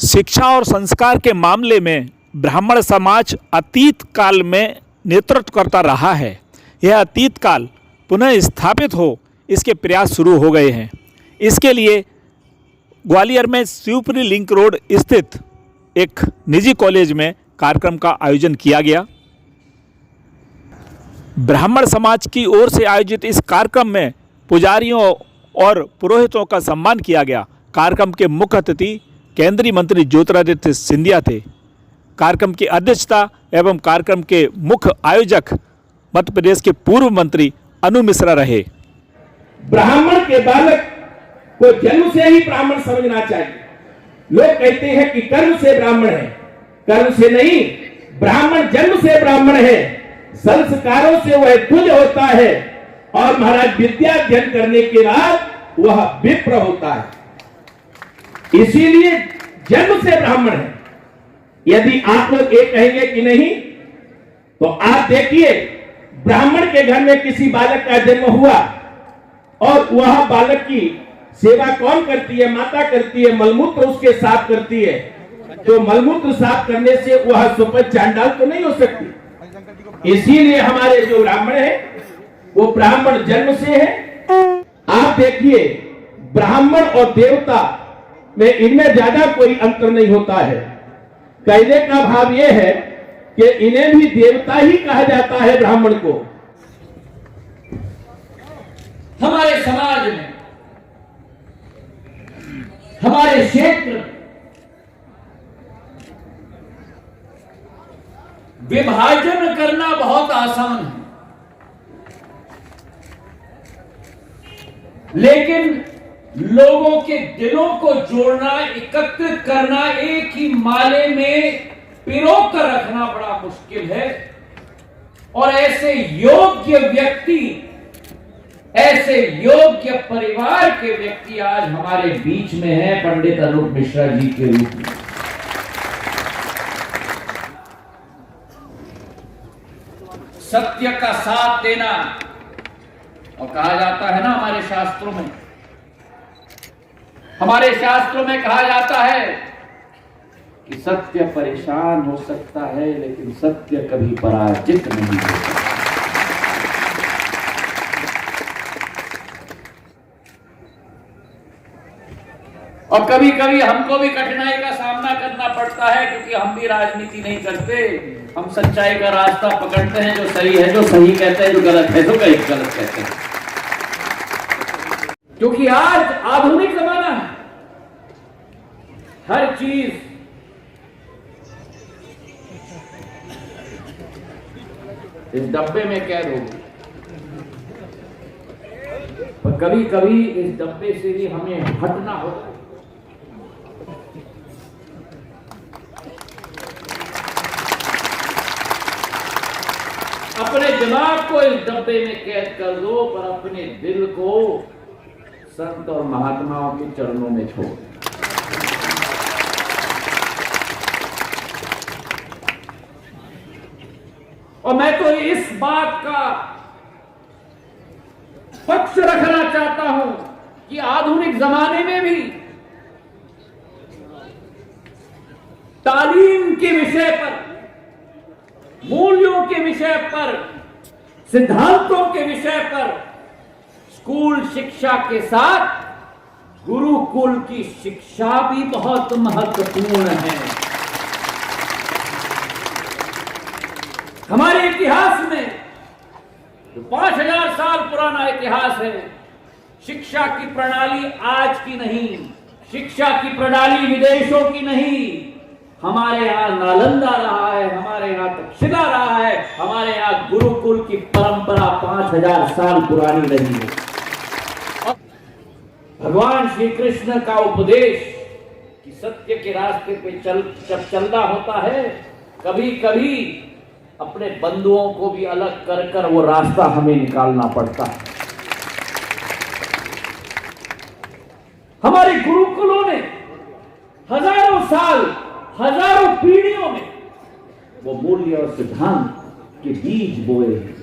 शिक्षा और संस्कार के मामले में ब्राह्मण समाज अतीत काल में नेतृत्व करता रहा है। यह अतीत काल पुनः स्थापित हो, इसके प्रयास शुरू हो गए हैं। इसके लिए ग्वालियर में शिवपुरी लिंक रोड स्थित एक निजी कॉलेज में कार्यक्रम का आयोजन किया गया। ब्राह्मण समाज की ओर से आयोजित इस कार्यक्रम में पुजारियों और पुरोहितों का सम्मान किया गया। कार्यक्रम के मुख्य अतिथि केंद्रीय मंत्री ज्योतिरादित्य सिंधिया थे। कार्यक्रम की अध्यक्षता एवं कार्यक्रम के मुख्य आयोजक मध्य प्रदेश के पूर्व मंत्री अनु मिश्रा रहे। ब्राह्मण के बालक को जन्म से ही ब्राह्मण समझना चाहिए। लोग कहते हैं कि कर्म से ब्राह्मण है, कर्म से नहीं, ब्राह्मण जन्म से ब्राह्मण है। संस्कारों से वह तुझ होता है और महाराज विद्या अध्ययन करने के बाद वह विप्र होता है। इसीलिए जन्म से ब्राह्मण है। यदि आप लोग ये कहेंगे कि नहीं, तो आप देखिए ब्राह्मण के घर में किसी बालक का जन्म हुआ और वह बालक की सेवा कौन करती है? माता करती है। मलमूत्र उसके साफ करती है। तो मलमूत्र साफ करने से वह सुपथ चांडाल तो नहीं हो सकती। इसीलिए हमारे जो ब्राह्मण है वो ब्राह्मण जन्म से है। आप देखिए ब्राह्मण और देवता में इनमें ज्यादा कोई अंतर नहीं होता है। कहने का भाव यह है कि इन्हें भी देवता ही कहा जाता है ब्राह्मण को। हमारे समाज में, हमारे क्षेत्र विभाजन करना बहुत आसान है, लेकिन लोगों के दिलों को जोड़ना, एकत्रित करना, एक ही माले में पिरो कर रखना बड़ा मुश्किल है। और ऐसे योग्य व्यक्ति, ऐसे योग्य परिवार के व्यक्ति आज हमारे बीच में हैं, पंडित अनूप मिश्रा जी के रूप में। सत्य का साथ देना, और कहा जाता है ना हमारे शास्त्रों में कहा जाता है कि सत्य परेशान हो सकता है लेकिन सत्य कभी पराजित नहीं होता। और कभी कभी हमको भी कठिनाई का सामना करना पड़ता है, क्योंकि हम भी राजनीति नहीं करते। हम सच्चाई का रास्ता पकड़ते हैं। जो सही है जो सही कहते हैं, जो गलत है जो गलत कहते हैं। क्योंकि आज आधुनिक जमाना है, हर चीज इस डब्बे में कैद होगी। पर कभी कभी इस डब्बे से भी हमें हटना होगा। अपने दिमाग को इस डब्बे में कैद कर दो, पर अपने दिल को संत और महात्माओं के चरणों में छोड़। और मैं तो इस बात का पक्ष रखना चाहता हूं कि आधुनिक जमाने में भी तालीम के विषय पर, मूल्यों के विषय पर, सिद्धांतों के विषय पर स्कूल शिक्षा के साथ गुरुकुल की शिक्षा भी बहुत महत्वपूर्ण है। हमारे इतिहास में जो 5000 साल पुराना इतिहास है, शिक्षा की प्रणाली आज की नहीं, शिक्षा की प्रणाली विदेशों की नहीं। हमारे यहाँ नालंदा रहा है, हमारे यहाँ तक्षशिला रहा है, हमारे यहाँ गुरुकुल की परंपरा 5000 साल पुरानी रही है। भगवान श्री कृष्ण का उपदेश कि सत्य के रास्ते पे जब चलना होता है, कभी कभी अपने बंधुओं को भी अलग कर कर वो रास्ता हमें निकालना पड़ता है। हमारे गुरुकुलों ने हजारों साल, हजारों पीढ़ियों में वो मूल्य और सिद्धांत के बीज बोए हैं,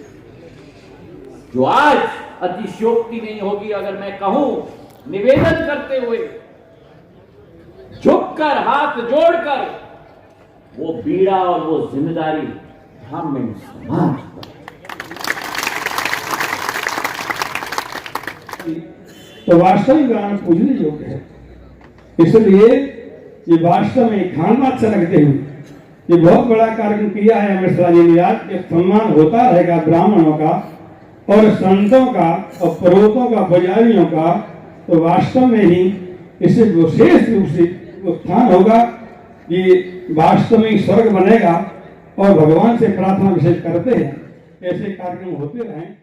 जो आज अतिशयोक्ति नहीं होगी अगर मैं कहूं, निवेदन करते हुए झुककर हाथ जोड़कर वो बीड़ा और वो जिम्मेदारी ब्राह्मण समाज पर। तो वास्तव में ब्राह्मण पूजने योग्य है। इसलिए ये वास्तव में खानबाद से रखते हुए ये बहुत बड़ा कार्यक्रम किया है अमित शाह जी ने। आज एक सम्मान होता रहेगा ब्राह्मणों का और संतों का और पुरोहितों का, पुजारियों का, तो वास्तव में ही इससे विशेष रूप से उत्थान होगा कि वास्तव में स्वर्ग बनेगा। और भगवान से प्रार्थना विशेष करते हैं ऐसे कार्यक्रम होते रहें।